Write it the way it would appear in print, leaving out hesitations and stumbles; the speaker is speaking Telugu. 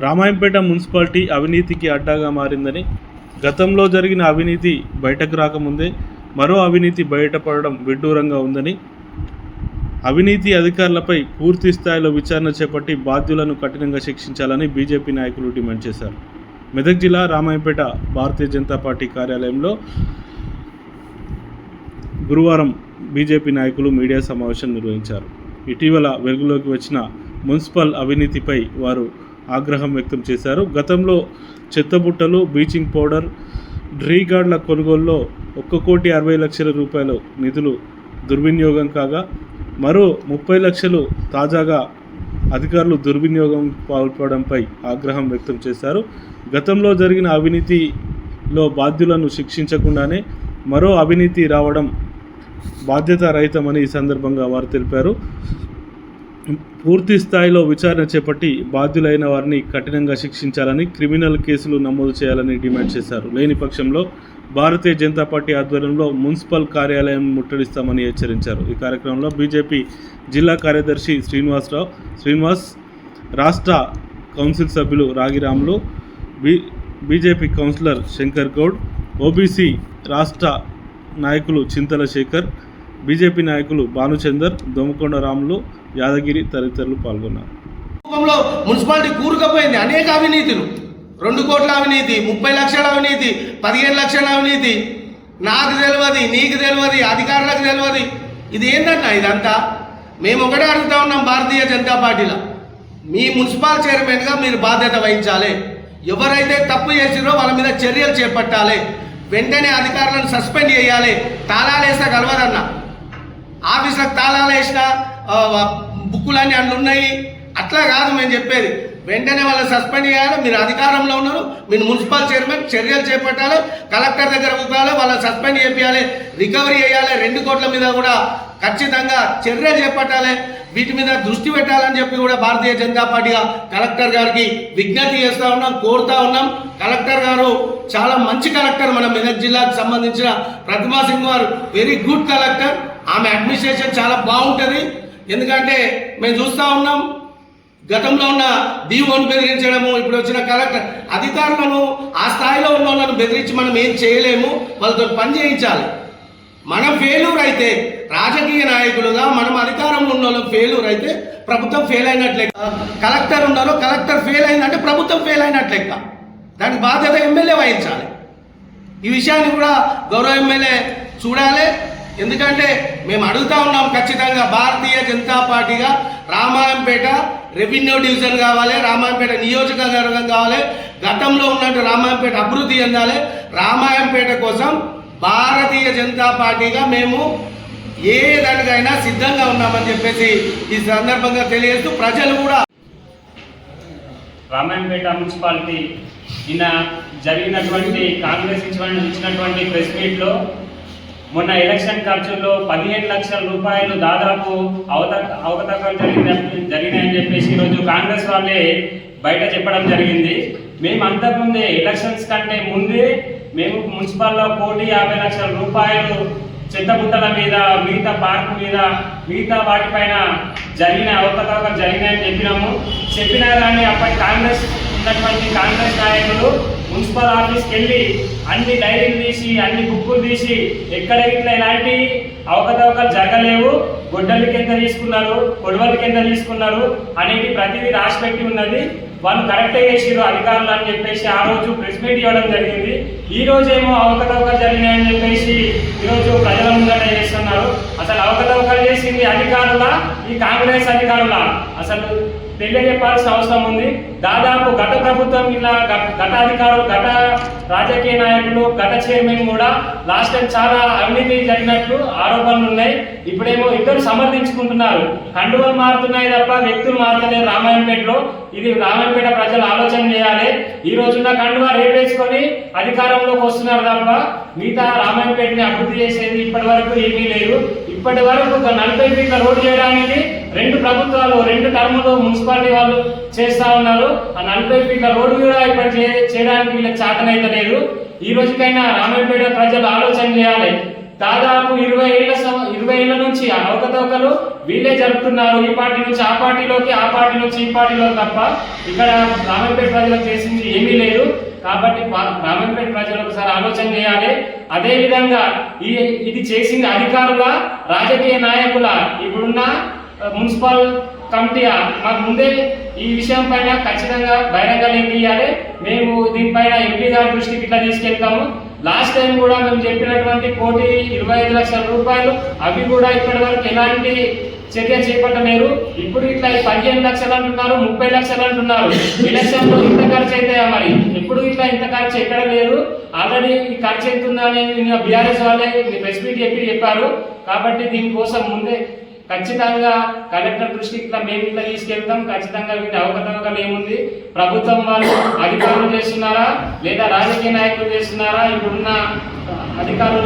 రామాయంపేట మున్సిపాలిటీ అవినీతికి అడ్డాగా మారిందని, గతంలో జరిగిన అవినీతి బయటకు రాకముందే మరో అవినీతి బయటపడడం విడ్డూరంగా ఉందని, అవినీతి అధికారులపై పూర్తి స్థాయిలో విచారణ చేపట్టి బాధ్యులను కఠినంగా శిక్షించాలని బీజేపీ నాయకులు డిమాండ్ చేశారు. మెదక్ జిల్లా రామాయంపేట భారతీయ జనతా పార్టీ కార్యాలయంలో గురువారం బీజేపీ నాయకులు మీడియా సమావేశం నిర్వహించారు. ఇటీవల వెలుగులోకి వచ్చిన మున్సిపల్ అవినీతిపై వారు ఆగ్రహం వ్యక్తం చేశారు. గతంలో చెత్తబుట్టలు, బ్లీచింగ్ పౌడర్, డ్రీ గార్డుల కొనుగోలులో 1,60,00,000 రూపాయల నిధులు దుర్వినియోగం కాగా, మరో 30 లక్షలు తాజాగా అధికారులు దుర్వినియోగం పాల్పడంపై ఆగ్రహం వ్యక్తం చేశారు. గతంలో జరిగిన అవినీతిలో బాధ్యులను శిక్షించకుండానే మరో అవినీతి రావడం బాధ్యత రహితమని ఈ సందర్భంగా వారు తెలిపారు. పూర్తి స్థాయిలో విచారణ చేపట్టి బాధ్యులైన వారిని కఠినంగా శిక్షించాలని, క్రిమినల్ కేసులు నమోదు చేయాలని డిమాండ్ చేశారు. లేని పక్షంలో భారతీయ జనతా పార్టీ ఆధ్వర్యంలో మున్సిపల్ కార్యాలయం ముట్టడిస్తామని హెచ్చరించారు. ఈ కార్యక్రమంలో బీజేపీ జిల్లా కార్యదర్శి శ్రీనివాస్, రాష్ట్ర కౌన్సిల్ సభ్యులు Ragiramulu, BJP councillor Shankar Goud, OBC రాష్ట్ర నాయకులు చింతల శేఖర్, బీజేపీ నాయకులు భానుచందర్, దోమకొండ రాములు, యాదగిరి తదితరులు పాల్గొన్నారు. మున్సిపాలిటీ కూరుకుపోయింది. అనేక అవినీతులు, 2 కోట్ల అవినీతి, 30 లక్షల అవినీతి, 15 లక్షల అవినీతి. నాకు తెలియదు, నీకు తెలియదు, అధికారులకు తెలియదు. ఇది ఏంటన్నా ఇదంతా? మేము ఒకటే అడుగుతా ఉన్నాం భారతీయ జనతా పార్టీలో, మీ మున్సిపల్ చైర్మన్గా మీరు బాధ్యత వహించాలి. ఎవరైతే తప్పు చేసిరో వాళ్ళ మీద చర్యలు చేపట్టాలి. వెంటనే అధికారులను సస్పెండ్ చేయాలి. తాళాలు వేస్తే కలవదన్న, ఆఫీసులకు తాళాలు వేసిన బుక్కులన్నీ అందులో ఉన్నాయి. అట్లా కాదు మేము చెప్పేది. వెంటనే వాళ్ళని సస్పెండ్ చేయాలి. మీరు అధికారంలో ఉన్నారు, మీరు మున్సిపల్ చైర్మన్, చర్యలు చేపట్టాలి. కలెక్టర్ దగ్గర కూర్చోవాలి, వాళ్ళని సస్పెండ్ చేయాలి, రికవరీ చేయాలి. 2 కోట్ల మీద కూడా ఖచ్చితంగా చర్యలు చేపట్టాలి. వీటి మీద దృష్టి పెట్టాలని చెప్పి కూడా భారతీయ జనతా పార్టీగా కలెక్టర్ గారికి విజ్ఞప్తి చేస్తూ ఉన్నాం, కోరుతా ఉన్నాం. కలెక్టర్ గారు చాలా మంచి కలెక్టర్. మన మెదక్ జిల్లాకు సంబంధించిన ప్రతిమా సింగ్ గారు వెరీ గుడ్ కలెక్టర్. ఆమె అడ్మినిస్ట్రేషన్ చాలా బాగుంటుంది. ఎందుకంటే మేము చూస్తూ ఉన్నాం, గతంలో ఉన్న డీఓను బెదిరించడము, ఇప్పుడు వచ్చిన కలెక్టర్ అధికారులను ఆ స్థాయిలో ఉన్న వాళ్ళను బెదిరించి మనం ఏం చేయలేము. వాళ్ళతో పని చేయించాలి. మనం ఫెయిల్యూర్ అయితే, రాజకీయ నాయకులుగా మనం అధికారంలో ఉన్న వాళ్ళు ఫెయిల్యూర్ అయితే ప్రభుత్వం ఫెయిల్ అయినట్లే. కలెక్టర్ ఉన్నారో, కలెక్టర్ ఫెయిల్ అయిందంటే ప్రభుత్వం ఫెయిల్ అయినట్లెక్క. దానికి బాధ్యత ఎమ్మెల్యే వహించాలి. ఈ విషయాన్ని కూడా గౌరవ ఎమ్మెల్యే చూడాలి. ఎందుకంటే మేము అడుగుతా ఉన్నాం, ఖచ్చితంగా భారతీయ జనతా పార్టీగా రామాయంపేట రెవెన్యూ డివిజన్ కావాలి, రామాయంపేట నియోజకవర్గం కావాలి. గతంలో ఉన్నట్టు రామాయంపేట అభివృద్ధి చెందాలి. రామాయంపేట కోసం భారతీయ జనతా పార్టీగా మేము ఏ దానికైనా సిద్ధంగా ఉన్నామని చెప్పేసి ఈ సందర్భంగా తెలియజేస్తూ, ప్రజలు కూడా రామాయంపేట మున్సిపాలిటీ నిన్న జరిగినటువంటి కాంగ్రెస్ ఇచ్చినటువంటి ప్రెస్ మీట్లో మొన్న ఎలక్షన్ ఖర్చుల్లో 15 లక్షల రూపాయలు దాదాపు అవకతవకలు జరిగినాయని చెప్పేసి ఈరోజు కాంగ్రెస్ వాళ్ళే బయట చెప్పడం జరిగింది. మేము అంతకుముందే ఎలక్షన్స్ కంటే ముందే మేము మున్సిపల్లో 1,50 లక్షల రూపాయలు చెత్తబుట్టల మీద, మిగతా పార్క్ మీద, మిగతా వాటిపైన జరిగిన అవకతవకలు జరిగినాయని చెప్పినా కానీ అప్పటి ఉన్నటువంటి కాంగ్రెస్ నాయకులు మున్సిపల్ ఆఫీస్కి వెళ్ళి అన్ని డైరీలు తీసి, అన్ని బుక్కులు తీసి, ఎక్కడ ఇట్లా ఎలాంటి అవకతవకలు జరగలేవు, గొడ్డలకి ఎంత తీసుకున్నారు, కొడవలకి ఎంత తీసుకున్నారు అనేది ప్రతిదీ రాసిపెట్టి ఉన్నది. వాళ్ళు కరెక్టే చేసిరు అధికారులు అని చెప్పేసి ఆ రోజు ప్రెస్ మీట్ ఇవ్వడం జరిగింది. ఈ రోజేమో అవకతవకలు జరిగినాయని చెప్పేసి ఈరోజు ప్రజల ముందట చేస్తున్నారు. అసలు అవకతవకలు చేసింది అధికారులా, ఈ కాంగ్రెస్ అధికారులా? అసలు తెలియజెప్పాల్సిన అవసరం ఉంది. దాదాపు గత ప్రభుత్వం ఇలా గత అధికారులు, గత రాజకీయ నాయకులు, గత చైర్మన్ కూడా లాస్ట్ టైం చాలా అవినీతి జరిగినట్లు ఆరోపణలు ఉన్నాయి. ఇప్పుడేమో ఇద్దరు సమర్థించుకుంటున్నారు. కండువలు మారుతున్నాయి తప్ప వ్యక్తులు మారలేదు రామాయంపేటలో. ఇది రామాయంపేట ప్రజలు ఆలోచన చేయాలి. ఈ రోజున్న కండువా రేపేసుకొని అధికారంలోకి వస్తున్నారు తప్ప మిగతా రామాయంపేటని అభివృద్ధి చేసేది ఇప్పటి వరకు ఏమీ లేదు. ఇప్పటి వరకు 40 ఫీట్ల రోడ్డు చేయడానికి 2 ప్రభుత్వాలు 2 టర్ములు మున్సిపాలిటీ వాళ్ళు చేస్తా ఉన్నారు. ఆ 40 ఫీట్ల రోడ్డు కూడా ఇప్పటి చేయడానికి వీళ్ళకి చేతనైతే లేదు. ఈ రోజుకైనా రామాయంపేట ప్రజలు ఆలోచన చేయాలి. దాదాపు 20 ఏళ్ల నుంచి అవకతవకలు వీళ్ళే జరుపుతున్నారు. ఈ పార్టీ నుంచి ఆ పార్టీలోకి, ఆ పార్టీ నుంచి ఈ పార్టీలోకి తప్ప ఇక్కడ రామంపేట ప్రజలకు చేసింది ఏమీ లేదు. కాబట్టి రామంపేట ప్రజలు ఒకసారి ఆలోచన చేయాలి. అదే విధంగా ఇది చేసింది అధికారుల, రాజకీయ నాయకుల, ఇప్పుడున్న మున్సిపల్ కమిటీ మాకు ముందే ఈ విషయం పైన ఖచ్చితంగా బహిరంగ లేఖ ఇవ్వాలి. మేము దీనిపైన ఎంపీ గారి దృష్టికి ఇట్లా తీసుకెళ్తాము. లాస్ట్ టైం కూడా మేము చెప్పినటువంటి 1,25,00,000 రూపాయలు అవి కూడా ఇప్పటి వరకు ఎలాంటి చర్య చేపట్టలేరు. ఇప్పుడు ఇట్లా 15 లక్షలు అంటున్నారు, 30 లక్షలు అంటున్నారు. ఎలక్షన్ లో ఇంత ఖర్చు అవుతాయా? మరి ఎప్పుడు ఇట్లా ఇంత ఖర్చు ఎక్కడ లేదు. ఆల్రెడీ ఈ ఖర్చు అవుతుందని బీఆర్ఎస్ వాళ్ళే ప్రెస్ మీట్ చెప్పారు. కాబట్టి దీనికోసం ముందే ఖచ్చితంగా కలెక్టర్ దృష్టికి ఇట్లా మేము ఇట్లా తీసుకెళ్తాం. ఖచ్చితంగా వీటి అవకతవకలు ఏముంది, ప్రభుత్వం వాళ్ళు అధికారులు చేస్తున్నారా లేదా రాజకీయ నాయకులు చేస్తున్నారా, ఇప్పుడున్న అధికారులు